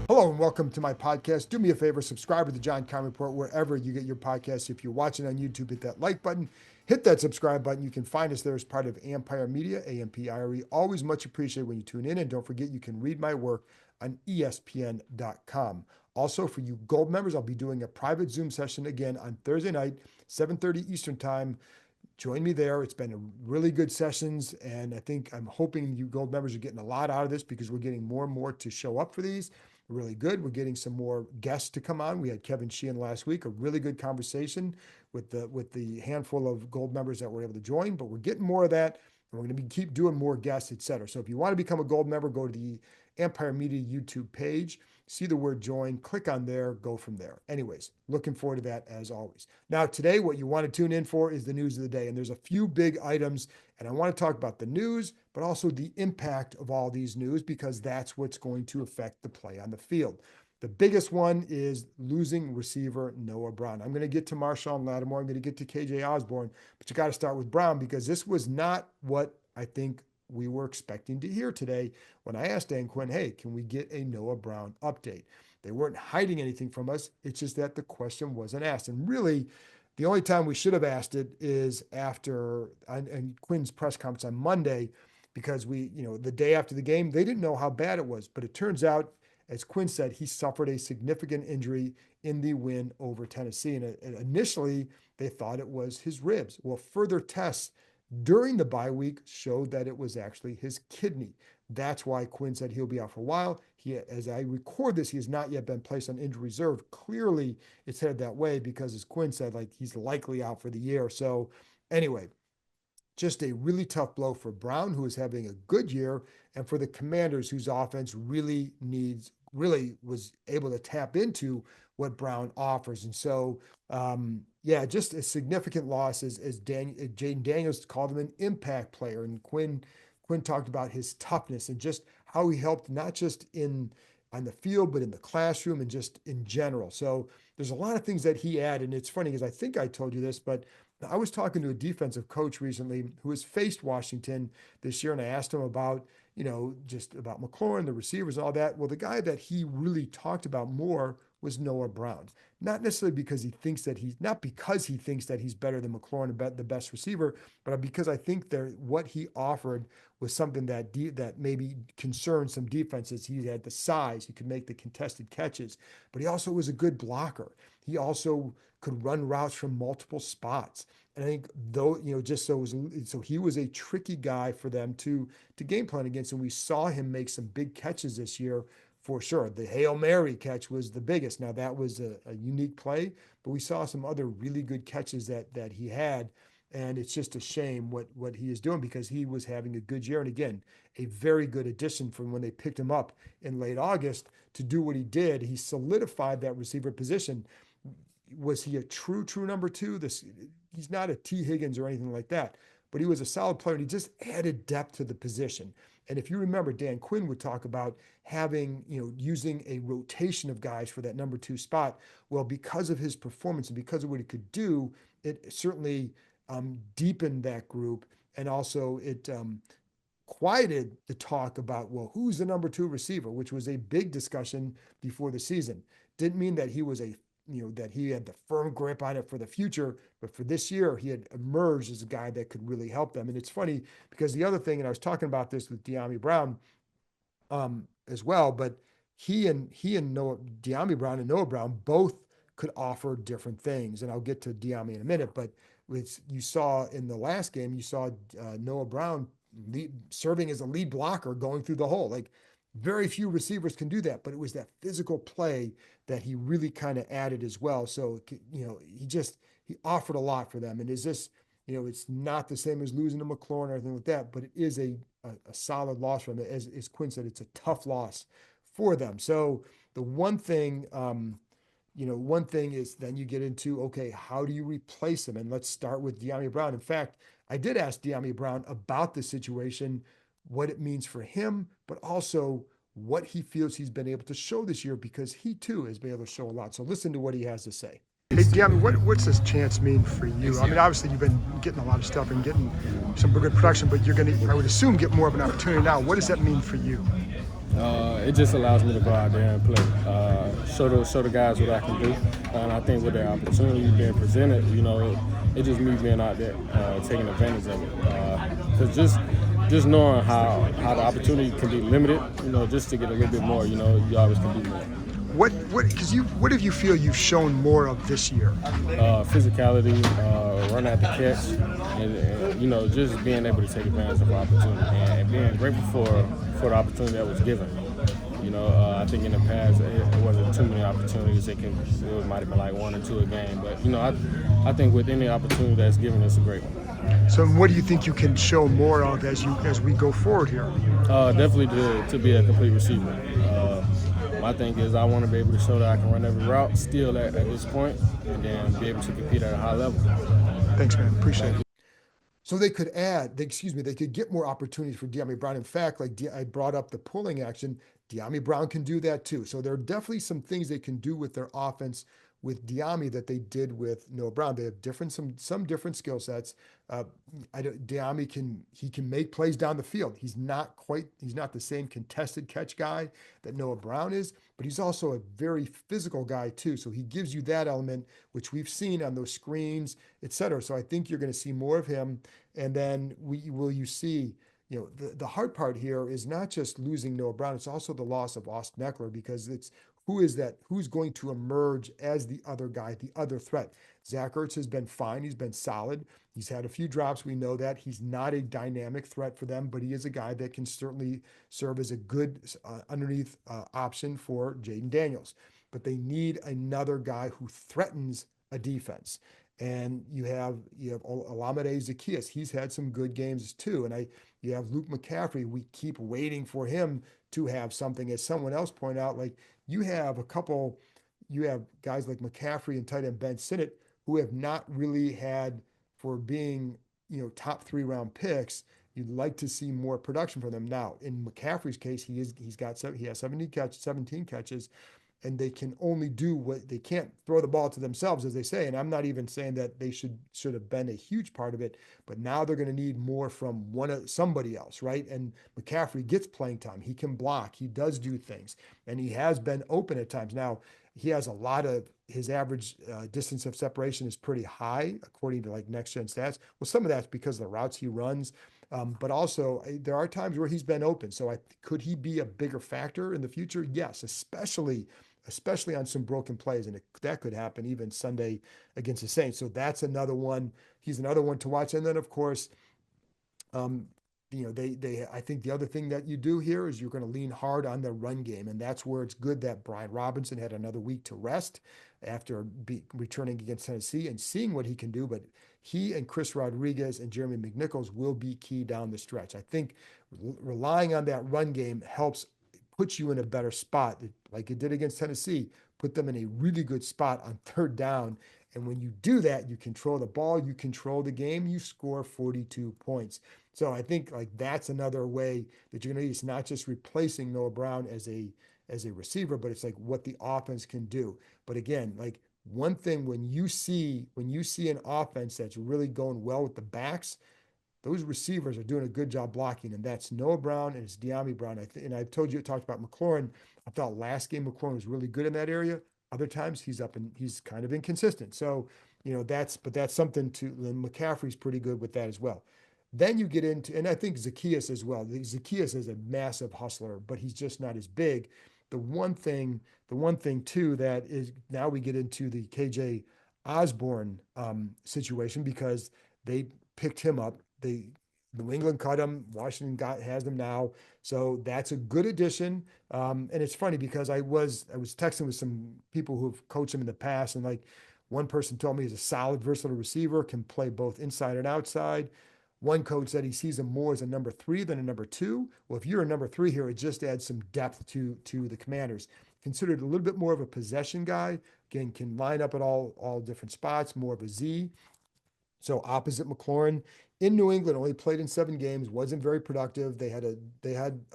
Hello and welcome to my podcast. Do me a favor, subscribe to the John Keim Report wherever you get your podcasts. If you're watching on YouTube, hit that like button, hit that subscribe button. You can find us there as part of Ampire Media, Ampire. Always much appreciated when you tune in. And don't forget, you can read my work on ESPN.com. Also, for you Gold members, I'll be doing a private Zoom session again on Thursday night, 7:30 Eastern Time. Join me there. It's been a really good sessions, and I'm hoping you Gold members are getting a lot out of this because we're getting more and more to show up for these. Really good. We're getting some more guests to come on. We had Kevin Sheehan last week, a really good conversation with the handful of Gold members that were able to join, but we're getting more of that, and we're going to keep doing more guests, etc. So if you want to become a Gold member, go to the Empire Media YouTube page, see the word join, click on there, go from there. Anyways, looking forward to that as always. Now, today, what you want to tune in for is the news of the day. And there's a few big items, and I want to talk about the news, but also the impact of all these news, because that's what's going to affect the play on the field. The biggest one is losing receiver Noah Brown. I'm going to get to Marshawn Lattimore. I'm going to get to KJ Osborne, but you got to start with Brown because this was not what I think we were expecting to hear today when I asked Dan Quinn, hey, can we get a Noah Brown update? They weren't hiding anything from us. It's just that the question wasn't asked. And really, the only time we should have asked it is after and Quinn's press conference on Monday, because the day after the game, they didn't know how bad it was. But it turns out, as Quinn said, he suffered a significant injury in the win over Tennessee. And initially, they thought it was his ribs. Well, further tests during the bye week showed that it was actually his kidney. That's why Quinn said he'll be out for a while. As I record this, he has not yet been placed on injury reserve. Clearly, it's headed that way because, as Quinn said, he's likely out for the year. So anyway, just a really tough blow for Brown, who is having a good year, and for the Commanders, whose offense really was able to tap into what Brown offers. And so, just a significant loss, as Jaden Daniels called him an impact player. And Quinn talked about his toughness and just how he helped, not just on the field, but in the classroom and just in general. So there's a lot of things that he added. And it's funny because I think I told you this, but I was talking to a defensive coach recently who has faced Washington this year, and I asked him about, just about McLaurin, the receivers, and all that. Well, the guy that he really talked about more was Noah Brown. Not necessarily because he thinks that he's better than McLaurin, the best receiver, but because I think what he offered was something that maybe concerned some defenses. He had the size, he could make the contested catches, but he also was a good blocker. He also could run routes from multiple spots. And I think so he was a tricky guy for them to game plan against. And we saw him make some big catches this year for sure. The Hail Mary catch was the biggest. Now that was a unique play, but we saw some other really good catches that he had. And it's just a shame what he is doing because he was having a good year. And again, a very good addition from when they picked him up in late August to do what he did. He solidified that receiver position. Was he a true number two? He's not a T. Higgins or anything like that, but he was a solid player. And he just added depth to the position. And if you remember, Dan Quinn would talk about having, using a rotation of guys for that number two spot. Well, because of his performance and because of what he could do, it certainly deepened that group. And also it quieted the talk about, well, who's the number two receiver, which was a big discussion before the season. Didn't mean that he was that he had the firm grip on it for the future, but for this year, he had emerged as a guy that could really help them. And it's funny because the other thing, and I was talking about this with De'Ami Brown as well, but De'Ami Brown and Noah Brown both could offer different things. And I'll get to De'Ami in a minute, but you saw in the last game, you saw Noah Brown serving as a lead blocker going through the hole. Very few receivers can do that, but it was that physical play that he really kind of added as well. So, he offered a lot for them. And is this, it's not the same as losing to McLaurin or anything like that, but it is a solid loss for them. As Quinn said, it's a tough loss for them. So the one thing is then you get into, okay, how do you replace him? And let's start with De'Ami Brown. In fact, I did ask De'Ami Brown about the situation, what it means for him, but also what he feels he's been able to show this year, because he too has been able to show a lot. So listen to what he has to say. Hey, De'Ami, what's this chance mean for you? I mean, obviously you've been getting a lot of stuff and getting some good production, but you're going to, I would assume, get more of an opportunity now. What does that mean for you? It just allows me to go out there and play, show the guys what I can do, and I think with the opportunity being presented, it just me being out there taking advantage of it. Because just knowing how the opportunity can be limited, just to get a little bit more, you always can do more. What have you feel you've shown more of this year? Physicality, run at the catch, and just being able to take advantage of opportunity and being grateful for the opportunity that was given. I think in the past it wasn't too many opportunities. It might have been like one or two a game, but I think with any opportunity that's given, it's a great one. So what do you think you can show more of as we go forward here? Definitely to be a complete receiver. My thing is I want to be able to show that I can run every route still at this point, and then be able to compete at a high level. Thanks, man. Appreciate Thank it. you. So they could they could get more opportunities for De'Ami Brown. In fact, I brought up the pulling action, De'Ami Brown can do that too. So there are definitely some things they can do with their offense with De'Ami that they did with Noah Brown. They have some different skill sets. Uh, De'Ami can make plays down the field. He's not the same contested catch guy that Noah Brown is, but he's also a very physical guy too. So he gives you that element which we've seen on those screens, etc. So I think you're going to see more of him. And then you see, the hard part here is not just losing Noah Brown, it's also the loss of Austin Eckler because it's who's going to emerge as the other guy, the other threat. Zach Ertz has been fine, he's been solid. He's had a few drops. We know that he's not a dynamic threat for them, but he is a guy that can certainly serve as a good underneath option for Jaden Daniels. But they need another guy who threatens a defense. And you have Olamide Zaccheaus. He's had some good games too. And you have Luke McCaffrey. We keep waiting for him to have something. As someone else pointed out, like you have a couple, you have guys like McCaffrey and tight end Ben Sinnott who have not really had for being top 3 round picks. You'd like to see more production from them. Now, in McCaffrey's case, he has 17 catches, and they can only do what they can't throw the ball to themselves, as they say. And I'm not even saying that they should have been a huge part of it, but now they're going to need more from somebody else, right? And McCaffrey gets playing time. He can block. He does do things, and he has been open at times. Now he has a lot of his average distance of separation is pretty high according to like next gen stats. Well, some of that's because of the routes he runs. But also, there are times where he's been open. So, could he be a bigger factor in the future? Yes, especially on some broken plays, and that could happen even Sunday against the Saints. So that's another one. He's another one to watch. And then of course, um, they I think the other thing that you do here is you're going to lean hard on the run game, and that's where it's good that Brian Robinson had another week to rest after returning against Tennessee and seeing what he can do. But he and Chris Rodriguez and Jeremy McNichols will be key down the stretch. I think relying on that run game helps put you in a better spot, like it did against Tennessee, put them in a really good spot on third down. And when you do that, you control the ball, you control the game, you score 42 points. So I think like that's another way that you're going to use not just replacing Noah Brown as a receiver, but it's like what the offense can do. But again, like one thing when you see an offense that's really going well with the backs, those receivers are doing a good job blocking, and that's Noah Brown and it's De'Ami Brown. And I told you, I talked about McLaurin. I thought last game McLaurin was really good in that area. Other times he's kind of inconsistent. So that's something to. And McCaffrey's pretty good with that as well. Then you get into, and I think Zaccheaus as well. Zaccheaus is a massive hustler, but he's just not as big. The one thing too that is now we get into the KJ Osborne situation because they picked him up. New England cut him. Washington has them now, so that's a good addition. And it's funny because I was texting with some people who've coached him in the past, and like one person told me he's a solid, versatile receiver, can play both inside and outside. One coach said he sees him more as a number three than a number two. Well, if you're a number three here, it just adds some depth to the Commanders. Considered a little bit more of a possession guy. Again, can line up at all different spots, more of a Z. So opposite McLaurin in New England, only played in 7 games, wasn't very productive. They had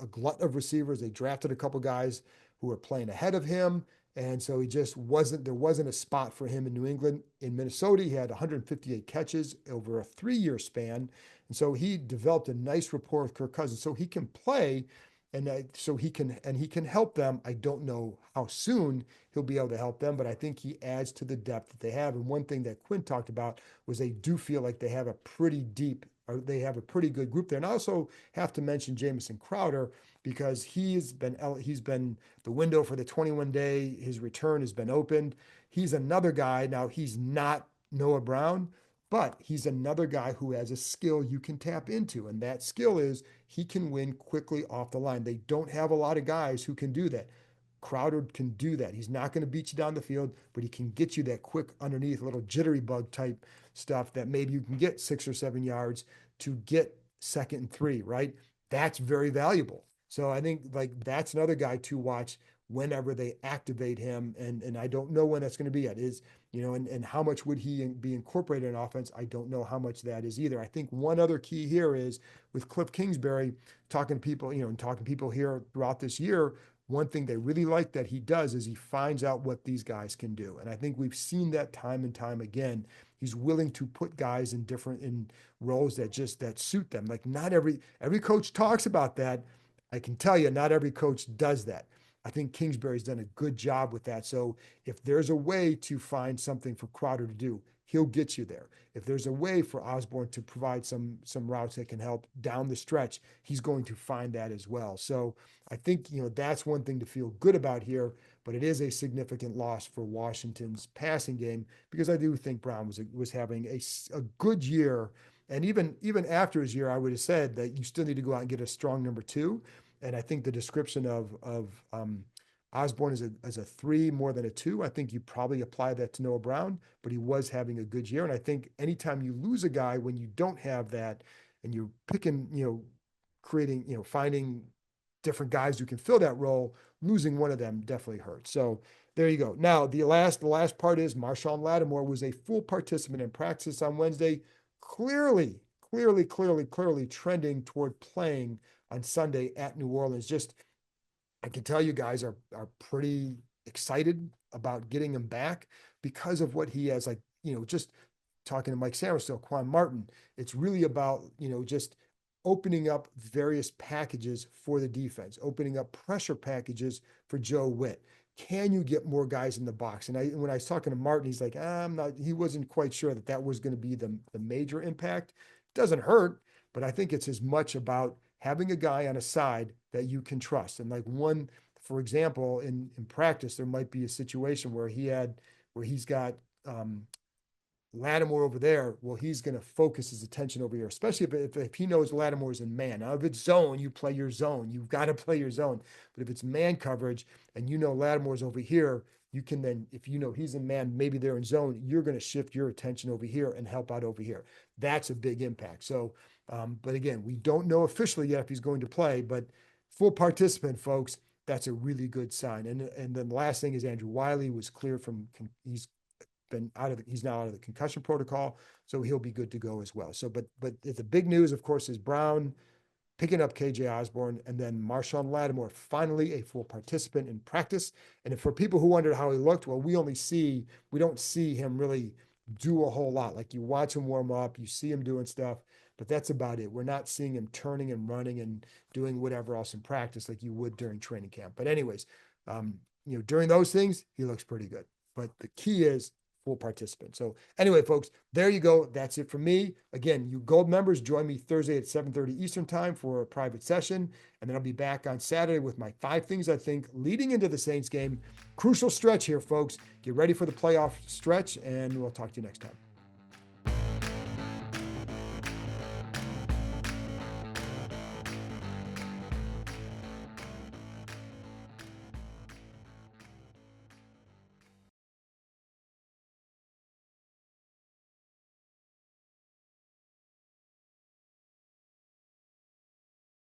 a glut of receivers. They drafted a couple guys who were playing ahead of him, and so he just wasn't. There wasn't a spot for him in New England. In Minnesota, he had 158 catches over a 3-year span, and so he developed a nice rapport with Kirk Cousins. So he can play. And so he can help them. I don't know how soon he'll be able to help them, but I think he adds to the depth that they have. And one thing that Quinn talked about was they do feel like they have a pretty deep, or they have a pretty good group there. And I also have to mention Jamison Crowder because he's been the window for the 21-day. His return has been opened. He's another guy. Now he's not Noah Brown, but he's another guy who has a skill you can tap into. And that skill is he can win quickly off the line. They don't have a lot of guys who can do that. Crowder can do that. He's not going to beat you down the field, but he can get you that quick underneath little jittery bug type stuff that maybe you can get 6 or 7 yards to get 2nd and 3, right? That's very valuable. So I think like that's another guy to watch whenever they activate him. And I don't know when that's going to be at is, and how much would he be incorporated in offense? I don't know how much that is either. I think one other key here is with Cliff Kingsbury talking to people, and talking to people here throughout this year, one thing they really like that he does is he finds out what these guys can do. And I think we've seen that time and time again. He's willing to put guys in roles that suit them. Like not every coach talks about that. I can tell you, not every coach does that. I think Kingsbury's done a good job with that. So if there's a way to find something for Crowder to do, he'll get you there. If there's a way for Osborne to provide some routes that can help down the stretch, he's going to find that as well. So I think that's one thing to feel good about here, but it is a significant loss for Washington's passing game because I do think Brown was having a good year. And even after his year, I would have said that you still need to go out and get a strong number 2. And I think the description of Osborne as a 3 more than a 2, I think you probably apply that to Noah Brown, but he was having a good year. And I think anytime you lose a guy when you don't have that and you're picking, creating, finding different guys who can fill that role, losing one of them definitely hurts. So there you go. Now the last part is Marshawn Lattimore was a full participant in practice on Wednesday, clearly trending toward playing on Sunday at New Orleans. Just, I can tell you guys are pretty excited about getting him back because of what he has, like, just talking to Mike Samuelson, Quan Martin. It's really about, just opening up various packages for the defense, opening up pressure packages for Joe Witt. Can you get more guys in the box? And when I was talking to Martin, he's like, he wasn't quite sure that was going to be the major impact. It doesn't hurt, but I think it's as much about having a guy on a side that you can trust. And like for example, in practice, there might be a situation where he's got Lattimore over there. Well, he's going to focus his attention over here, especially if he knows Lattimore's in man. Now, if it's zone, you play your zone. You've got to play your zone. But if it's man coverage and Lattimore's over here, you can then, if he's in man, maybe they're in zone, you're going to shift your attention over here and help out over here. That's a big impact. So, but again, we don't know officially yet if he's going to play, but full participant, folks, that's a really good sign. And then the last thing is Andrew Wiley was cleared from, he's now out of the concussion protocol, so he'll be good to go as well. So, but the big news, of course, is Brown picking up KJ Osborne, and then Marshawn Lattimore, finally a full participant in practice. And for people who wondered how he looked, well, we don't see him really do a whole lot. Like you watch him warm up, you see him doing stuff, but that's about it. We're not seeing him turning and running and doing whatever else in practice like you would during training camp. But anyways, during those things, he looks pretty good. But the key is full participant. So anyway, folks, there you go. That's it for me. Again, you gold members, join me Thursday at 7:30 Eastern time for a private session. And then I'll be back on Saturday with my 5 things I think leading into the Saints game. Crucial stretch here, folks. Get ready for the playoff stretch, and we'll talk to you next time.